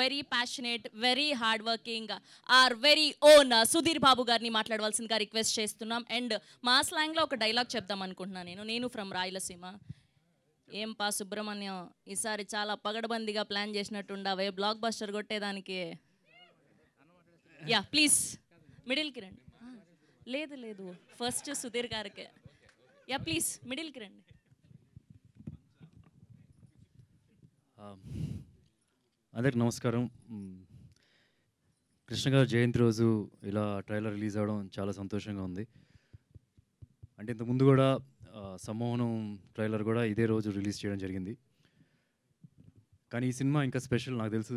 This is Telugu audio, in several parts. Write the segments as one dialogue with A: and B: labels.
A: Very passionate, very hard working, our very own Sudheer Babu గారిని మాట్లాడవలసిందిగా రిక్వెస్ట్ చేస్తున్నాం. అండ్ మా స్లాంగ్లో ఒక డైలాగ్ చెప్దాం అనుకుంటున్నాను. నేను ఫ్రమ్ రాయలసీమ. ఏం పా సుబ్రహ్మణ్యం, ఈసారి చాలా పగడబందిగా ప్లాన్ చేసినట్టుండవే బ్లాక్ బస్టర్ కొట్టేదానికి. యా ప్లీజ్ మిడిల్కి రండి. లేదు లేదు, ఫస్ట్ సుధీర్ గారికే. యా ప్లీజ్ మిడిల్కి రండి.
B: అందరికి నమస్కారం. కృష్ణ గారు జయంతి రోజు ఇలా ట్రైలర్ రిలీజ్ అవ్వడం చాలా సంతోషంగా ఉంది. అంటే ఇంతకుముందు కూడా సమ్మోహనం ట్రైలర్ కూడా ఇదే రోజు రిలీజ్ చేయడం జరిగింది. కానీ ఈ సినిమా ఇంకా స్పెషల్ నాకు తెలుసు.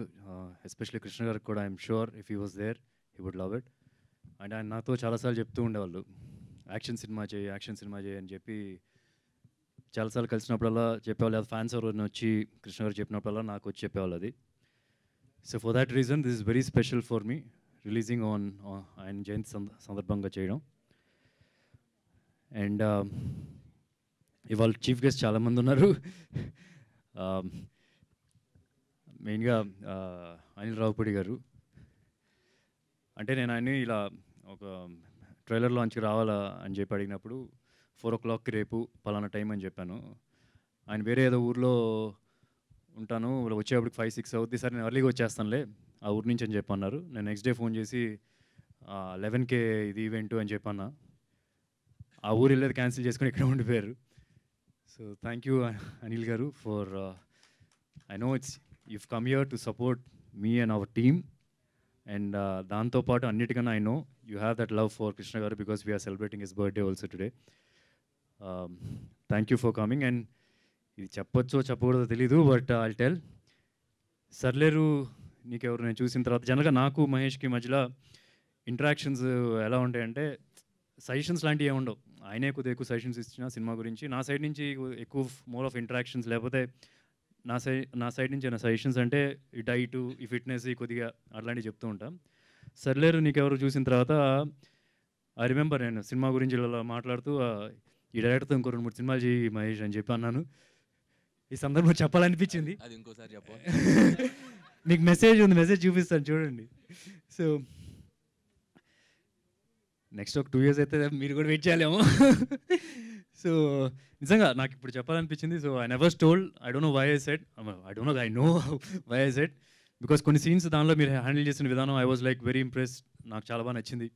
B: ఎస్పెషల్లీ కృష్ణ గారికి కూడా I'm sure if he was there he would love it. And ఆయన నాతో చాలాసార్లు చెప్తూ ఉండేవాళ్ళు, యాక్షన్ సినిమా చేయి అని చెప్పి చాలాసార్లు కలిసినప్పుడల్లా చెప్పేవాళ్ళు. అది ఫ్యాన్స్ ఎవరైనా వచ్చి కృష్ణ గారు చెప్పినప్పుడల్లా నాకు వచ్చి చెప్పేవాళ్ళు అది. So for that reason this is very special for me releasing on ఆయన జయంతి సందర్భంగా చేయడం. అండ్ ఇవాళ చీఫ్ గెస్ట్ చాలామంది ఉన్నారు. మెయిన్గా అనిల్ రావుపూడి గారు. అంటే నేను ఆయన్ని ఇలా ఒక ట్రైలర్ లాంచ్కి రావాలా అని చెప్పి అడిగినప్పుడు 4 o'clockకి రేపు పలానా టైం అని చెప్పాను. ఆయన వేరే ఏదో ఊర్లో ఉంటాను, వచ్చేప్పటికి 5-6 అవుద్ది, సరే నేను ఎర్లీగా వచ్చేస్తానులే ఆ ఊరి నుంచి అని చెప్పన్నారు. నేను నెక్స్ట్ డే ఫోన్ చేసి 11కే ఇది ఈవెంట్ అని చెప్పన్నా. ఆ ఊరు వెళ్ళేది క్యాన్సిల్ చేసుకొని ఇక్కడ ఉండిపోయారు. సో థ్యాంక్ యూ అనిల్ గారు for I know it's you've come here to support me and our team, and దాంతోపాటు అన్నిటికన్నా I know you have that love for Krishna garu because we are celebrating his birthday also today. Thank you for coming. And ఇది చెప్పొచ్చో చెప్పకూడదో తెలీదు, బట్ I'll tell. సర్లేరు నీకెవరు నేను చూసిన తర్వాత జనరల్గా నాకు మహేష్కి మధ్యలో ఇంటరాక్షన్స్ ఎలా ఉంటాయంటే సజెషన్స్ లాంటివి ఏమి ఉండవు. ఆయనే కొద్దిగా ఎక్కువ సజెషన్స్ ఇచ్చిన సినిమా గురించి, నా సైడ్ నుంచి ఎక్కువ మోర్ ఆఫ్ ఇంటరాక్షన్స్, లేకపోతే నా సైడ్ నుంచి నా సజెషన్స్ అంటే ఈ డైట్, ఈ ఫిట్నెస్ కొద్దిగా అట్లాంటివి చెప్తూ ఉంటాం. సర్లేరు నీకెవరు చూసిన తర్వాత ఐ రిమెంబర్ నేను సినిమా గురించి ఇలా మాట్లాడుతూ ఈ డైరెక్టర్తో ఇంకో 2-3 సినిమాలు చేయి మహేష్ అని చెప్పి అన్నాను. ఈ సందర్భంలో చెప్పాలనిపించింది.
C: అది ఇంకోసారి చెప్ప
B: మీకు మెసేజ్ ఉంది, మెసేజ్ చూపిస్తాను చూడండి. సో నెక్స్ట్ ఒక 2 years అయితే మీరు కూడా వెయిట్ చేయాలేమో. సో నిజంగా నాకు ఇప్పుడు చెప్పాలనిపించింది. So I never told, I don't know why I said, I know why I said, because కొన్ని సీన్స్ దానిలో మీరు హ్యాండిల్ చేసిన విధానం I was like very impressed. నాకు చాలా బాగా నచ్చింది.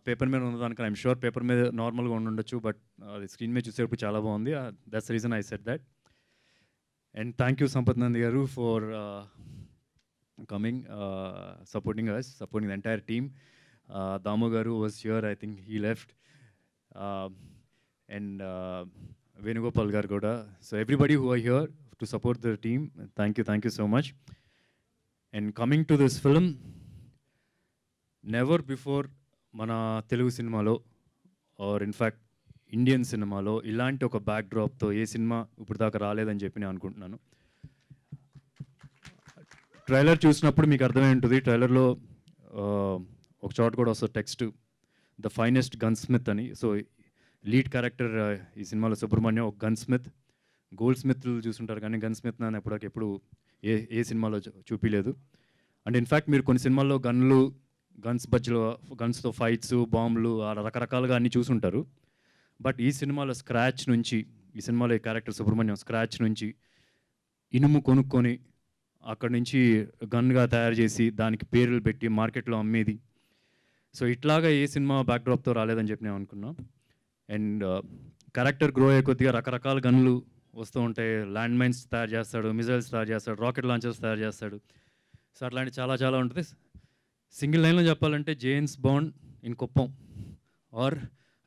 B: పేపర్ మీద ఉన్నదానికి ఐఎమ్ షూర్ పేపర్ మీద నార్మల్గా ఉండొచ్చు, బట్ అది స్క్రీన్ మీద చూసేటప్పుడు చాలా బాగుంది. That's reason I said that. And thank you Sampath Nandi garu for coming, supporting us, supporting the entire team. Damu garu was here, I think he left. And Venugopal garu kuda. So everybody who are here to support the team, thank you so much. And coming to this film, never before mana Telugu cinema lo, or in fact Indian cinema lo ilanti oka backdrop tho A cinema ఇప్పుడు దాకా రాలేదని చెప్పి నేను అనుకుంటున్నాను. ట్రైలర్ చూసినప్పుడు మీకు అర్థమై ఉంటుంది. ట్రైలర్లో ఒక చోట కూడా వస్తుంది text, the finest gun Smith అని. సో లీడ్ క్యారెక్టర్ ఈ సినిమాలో సుబ్రహ్మణ్యం ఒక గన్ స్మిత్. గోల్డ్ స్మిత్లు చూసుంటారు కానీ గన్ స్మిత్ అని ఎప్పుడు ఏ సినిమాలో చూపించలేదు. అండ్ ఇన్ఫ్యాక్ట్ మీరు కొన్ని సినిమాల్లో గన్స్తో ఫైట్స్, బాంబులు రకరకాలుగా అన్నీ చూసుంటారు. బట్ ఈ సినిమాలో స్క్రాచ్ నుంచి, ఈ సినిమాలో ఈ క్యారెక్టర్ సుబ్రహ్మణ్యం స్క్రాచ్ నుంచి ఇనుము కొనుక్కొని అక్కడి నుంచి గన్గా తయారు చేసి దానికి పేర్లు పెట్టి మార్కెట్లో అమ్మేది. సో ఇట్లాగా ఏ సినిమా బ్యాక్డ్రాప్తో రాలేదని చెప్పి నేను అనుకున్నాను. అండ్ క్యారెక్టర్ గ్రో అయ్యే కొద్దిగా రకరకాల గన్లు వస్తూ ఉంటాయి. ల్యాండ్ మైన్స్ తయారు చేస్తాడు, మిజైల్స్ తయారు చేస్తాడు, రాకెట్ లాంచర్స్ తయారు చేస్తాడు. సో అట్లాంటి చాలా ఉంటుంది. సింగిల్ లైన్లో చెప్పాలంటే James Bond in Kuppam or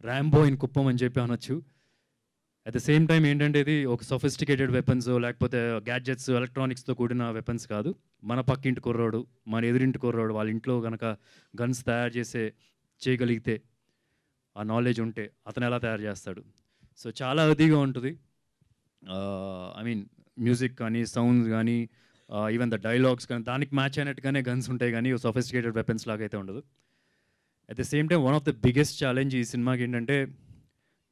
B: Rambo in Kuppam అని చెప్పి అనొచ్చు. అట్ ద సేమ్ టైం ఏంటంటే ఇది ఒక సొఫిస్టికేటెడ్ వెపన్స్ లేకపోతే గ్యాడ్జెట్స్, ఎలక్ట్రానిక్స్తో కూడిన వెపన్స్ కాదు. మన పక్కింటి కుర్రోడు, మన ఎదురింటి కుర్రోడు వాళ్ళ ఇంట్లో కనుక గన్స్ తయారు చేయగలిగితే, ఆ నాలెడ్జ్ ఉంటే అతను ఎలా తయారు చేస్తాడు. సో చాలా అదిగా ఉంటుంది. ఐ మీన్ మ్యూజిక్ కానీ, సౌండ్స్ కానీ, ఈవెన్ ద డైలాగ్స్ కానీ దానికి మ్యాచ్ అయినట్టుగానే గన్స్ ఉంటాయి కానీ సొఫిస్టికేటెడ్ వెపన్స్ లాగా అయితే ఉండదు. At the same time one of the biggest challenge ఈ సినిమాకి ఏంటంటే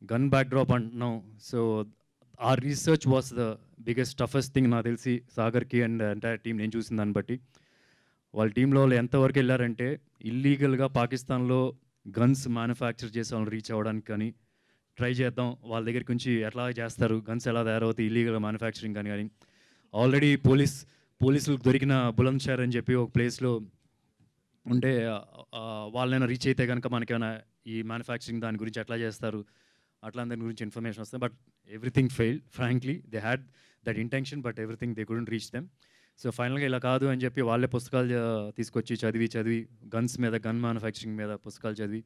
B: గన్ బ్యాక్డ్రాప్ అంటున్నాం. సో ఆ research was the biggest toughest thing నాకు తెలిసి సాగర్కి అండ్ ఎంటైర్ టీం నేను చూసిన దాన్ని బట్టి. వాళ్ళ టీంలో వాళ్ళు ఎంతవరకు వెళ్ళారంటే ఇల్లీగల్గా పాకిస్తాన్లో గన్స్ మ్యానుఫ్యాక్చర్ చేసే వాళ్ళని రీచ్ అవ్వడానికి కానీ ట్రై చేద్దాం, వాళ్ళ దగ్గరికి నుంచి ఎట్లా చేస్తారు, గన్స్ ఎలా తయారవుతాయి ఇల్లీగల్ మ్యానుఫ్యాక్చరింగ్ కానీ ఆల్రెడీ పోలీసులకు దొరికిన బులంద్ షహర్ అని చెప్పి ఒక ప్లేస్లో ఉంటే వాళ్ళైనా రీచ్ అయితే కనుక మనకేమైనా ఈ మ్యానుఫ్యాక్చరింగ్ దాని గురించి ఎట్లా చేస్తారు అట్లా దాని గురించి ఇన్ఫర్మేషన్ వస్తుంది. But everything fail frankly. They had that intention but everything they couldn't reach them. So ఫైనల్గా ఇలా కాదు అని చెప్పి వాళ్ళే పుస్తకాలు తీసుకొచ్చి చదివి గన్స్ మీద, గన్ మ్యానుఫ్యాక్చరింగ్ మీద పుస్తకాలు చదివి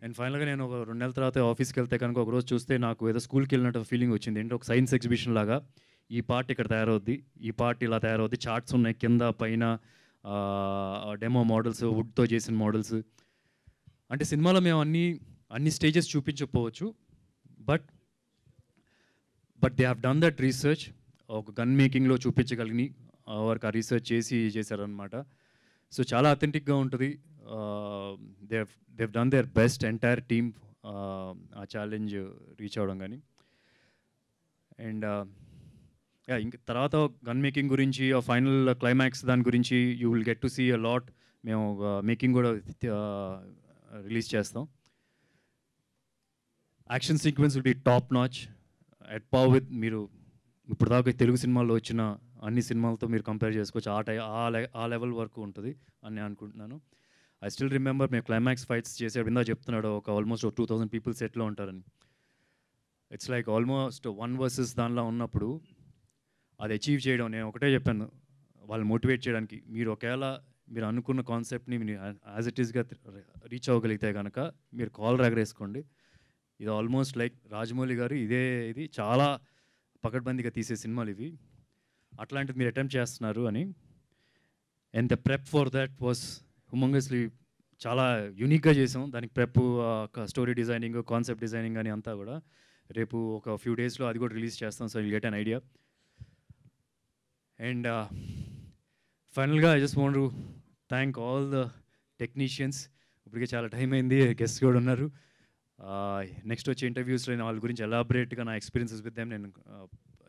B: అండ్ ఫైనల్గా నేను ఒక 2 నెలల తర్వాత ఆఫీస్కి వెళ్తే కనుక ఒకరోజు చూస్తే నాకు ఏదో స్కూల్కి వెళ్ళినట్టు ఫీలింగ్ వచ్చింది. ఏంటంటే ఒక సైన్స్ ఎగ్జిబిషన్ లాగా ఈ పార్ట్ ఇక్కడ తయారవుద్ది, ఈ పార్ట్ ఇలా తయారవుద్ది, చార్ట్స్ ఉన్నాయి కింద పైన, డెమో మోడల్స్, వుడ్తో చేసిన మోడల్స్. అంటే సినిమాలో మేము అన్ని స్టేజెస్ చూపించకపోవచ్చు, but they have done that research. ఒక గన్ మేకింగ్లో చూపించగలిగి వారికి ఆ రీసెర్చ్ చేశారనమాట. సో చాలా అథెంటిక్గా ఉంటుంది. They've done their best entire team ఆ ఛాలెంజ్ రీచ్ అవ్వడం కానీ. అండ్ ఇంక తర్వాత గన్ మేకింగ్ గురించి ఆ ఫైనల్ క్లైమాక్స్ దాని గురించి you will get to see a lot. మేము మేకింగ్ కూడా రిలీజ్ చేస్తాం. Action sequence will be top notch at par with మీరు ఇప్పుడు దాకా తెలుగు సినిమాల్లో వచ్చిన అన్ని సినిమాలతో మీరు కంపేర్ చేసుకోవచ్చు. ఆ లెవెల్ వరకు ఉంటుంది అని నేను అనుకుంటున్నాను. ఐ స్టిల్ రిమెంబర్ మేము క్లైమాక్స్ ఫైట్స్ చేసే విందా చెప్తున్నాడు ఒక ఆల్మోస్ట్ 2000 పీపుల్ సెట్లో ఉంటారని. ఇట్స్ లైక్ ఆల్మోస్ట్ 1 versus దానిలో ఉన్నప్పుడు అది అచీవ్ చేయడం, నేను ఒకటే చెప్పాను వాళ్ళు మోటివేట్ చేయడానికి, మీరు ఒకవేళ మీరు అనుకున్న కాన్సెప్ట్ని మీరు యాజ్ ఇట్ ఈస్గా రీచ్ అవ్వగలిగితే కనుక మీరు కాలర్ ఎగరేసుకోండి. ఇది ఆల్మోస్ట్ లైక్ రాజమౌళి గారు ఇది చాలా పకడ్బందీగా తీసే సినిమాలు ఇవి, అట్లాంటిది మీరు అటెంప్ట్ చేస్తున్నారు అని. And the prep for that was humongously చాలా యూనిక్గా చేసాం. దానికి prep, story designing, concept designing అని అంతా కూడా రేపు ఒక ఫ్యూ డేస్లో అది కూడా రిలీజ్ చేస్తాం. So will get an idea. And ఫైనల్గా I just want to thank all the technicians. ఇప్పటికే చాలా టైం అయింది, గెస్ట్ కూడా ఉన్నారు. నెక్స్ట్ వచ్చే ఇంటర్వ్యూస్లో నేను వాళ్ళ గురించి ఎలాబరేట్గా నా ఎక్స్పీరియన్సెస్ విత్ దెమ్ నేను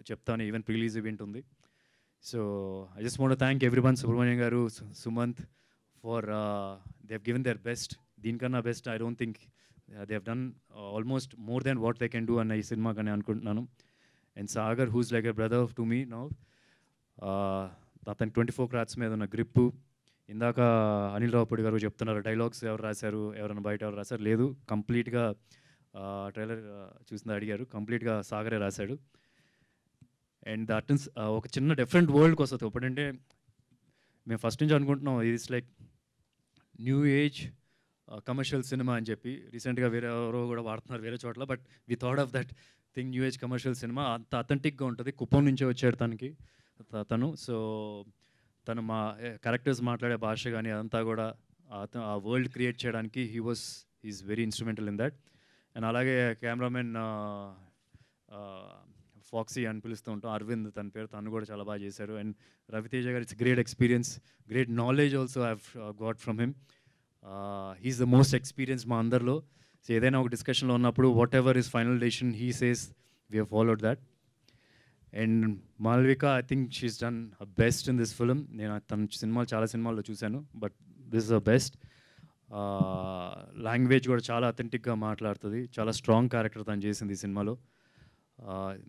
B: చెప్తాను. ఈవెన్ ప్రిలీజ్ ఈవెంట్ ఉంది. So I just want to thank everyone, Subrahmanyam garu, Sumanth, for they have given their best. దీనికన్నా best I don't think they have done almost more than what they can do అన్న ఈ సినిమా కానీ అనుకుంటున్నాను. And Sagar who's like a brother to me now. అతని 24 క్రాట్స్ మీద ఉన్న గ్రిప్పు. ఇందాక అనిల్ రావుపూడి గారు చెప్తున్నారు డైలాగ్స్ ఎవరు రాశారు, ఎవరైనా బయట ఎవరు రాశారు, లేదు కంప్లీట్గా ట్రైలర్ చూసింది అడిగారు, కంప్లీట్గా సాగరే రాశాడు. అండ్ దట్ ఒక చిన్న డిఫరెంట్ వరల్డ్కి వస్తుంది. ఇప్పుడంటే మేము ఫస్ట్ నుంచి అనుకుంటున్నాం it's like new age commercial cinema అని చెప్పి. రీసెంట్గా వేరే ఎవరో కూడా వాడుతున్నారు వేరే చోట్ల, but we thought of that thing new age commercial cinema. అంత అథెంటిక్గా ఉంటుంది. కుప్పం నుంచే వచ్చాడు తను. సో తను మా క్యారెక్టర్స్ మాట్లాడే భాష కానీ అదంతా కూడా ఆ వరల్డ్ క్రియేట్ చేయడానికి is very instrumental in that. And అలాగే కెమెరామెన్ ఫాక్సీ అని పిలుస్తూ ఉంటాం, అరవింద్ తన పేరు, తను కూడా చాలా బాగా చేశారు. అండ్ రవితేజ గారు, it's great experience, great knowledge also I have got from him. He's the most experience మా అందరిలో. సో ఏదైనా ఒక డిస్కషన్లో ఉన్నప్పుడు whatever is final decision he says we have followed that. And Malvika, I think she's done her best in this film. నేను తన సినిమాలు చాలా సినిమాల్లో చూశాను, but this is the best. Language కూడా చాలా అథెంటిక్గా మాట్లాడుతుంది. చాలా స్ట్రాంగ్ క్యారెక్టర్ తను చేసింది ఈ సినిమాలో.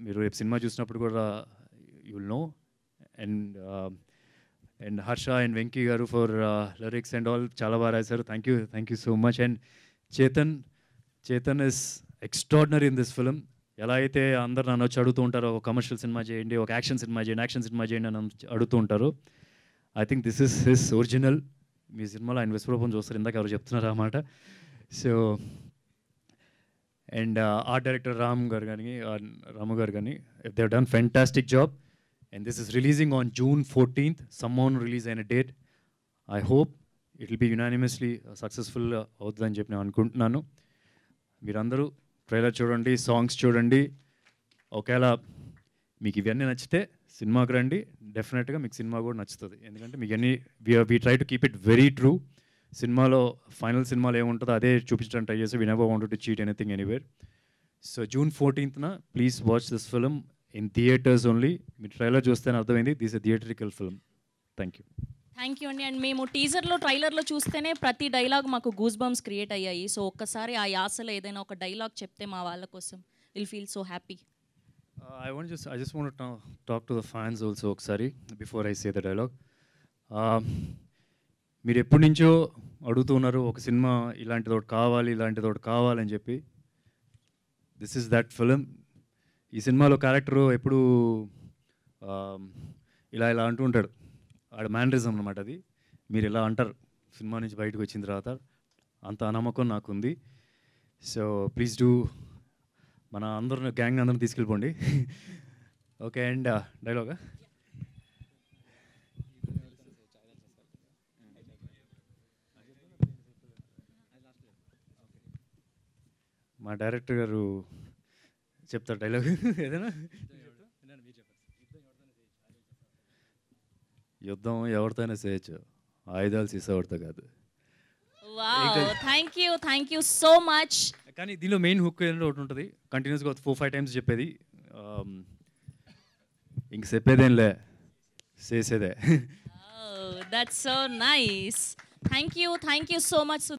B: మీరు రేపు సినిమా చూసినప్పుడు కూడా you will know. And Harsha and Venky గారు ఫర్ లిరిక్స్ అండ్ ఆల్ చాలా బాగా రాశారు. Thank you so much. And Chetan is extraordinary in this film. ఎలా అయితే అందరు నన్ను వచ్చి అడుగుతూ ఉంటారో ఒక కమర్షియల్ సినిమా చేయండి, ఒక యాక్షన్ సినిమా చేయండి అని అడుగుతూ ఉంటారు. I think this is his original. మీ సినిమాలో ఆయన విశ్వరూపం చూస్తారు, ఇందాక ఎవరు చెప్తున్నారు అన్నమాట. So and art director Ramu garu కానీ they have done fantastic job. And this is releasing on June 14th. సమ్మోన్ రిలీజ్ అయిన date. I hope it will be unanimously successful అవుతుందని చెప్పి నేను అనుకుంటున్నాను. మీరందరూ ట్రైలర్ చూడండి, సాంగ్స్ చూడండి. ఒకవేళ మీకు ఇవన్నీ నచ్చితే సినిమాకి రండి, డెఫినెట్గా మీకు సినిమా కూడా నచ్చుతుంది. ఎందుకంటే మీకు అన్నీ we try to keep it very true. సినిమాలో ఫైనల్ సినిమాలో ఏముంటుందో అదే చూపించడానికి ట్రై చేసి we never wanted to cheat anything anywhere. So June 14th please watch this film in theatres only. Me trailer చూస్తేనే అర్థమైంది, this a theatrical film. Thank you.
A: Thank you అండి. అండ్ మేము టీజర్లో ట్రైలర్లో చూస్తేనే ప్రతి డైలాగ్ మాకు గూస్ బంప్స్ క్రియేట్ అయ్యాయి. సో ఒక్కసారి ఆ యాసలో ఏదైనా ఒక డైలాగ్ చెప్తే మా వాళ్ళ కోసం will feel so happy.
B: I just want to talk to the fans also ఒకసారి before I say the dialogue. మీరు ఎప్పటి నుంచో అడుగుతున్నారు ఒక సినిమా ఇలాంటిది ఒకటి కావాలని చెప్పి. This is that film. ఈ సినిమాలో క్యారెక్టర్ ఎప్పుడు ఇలా అంటూ ఉంటాడు, ఆడ మ్యానరిజం అనమాట అది. మీరు ఇలా అంటారు సినిమా నుంచి బయటకు వచ్చిన తర్వాత, అంత నమ్మకం నాకుంది. సో ప్లీజ్ డూ, మన అందరిని గ్యాంగ్ అందరిని తీసుకెళ్ళిపోండి. ఓకే. అండ్ డైలాగా మా డైరెక్టర్ గారు చెప్తారు డైలాగ్ ఏదైనా. యుద్ధం ఎవరితోనే చేయొచ్చు, ఆయుధాలు సీసాడితో కాదు.
A: Thank you so much.
B: కానీ దీనిలో మెయిన్ హుక్ ఏంటో ఒకటి ఉంటుంది, కంటిన్యూస్గా 4-5 టైమ్స్ చెప్పేది. ఇంక చెప్పేదేంలే, చేసేదే.
A: That's so nice. Thank you so much.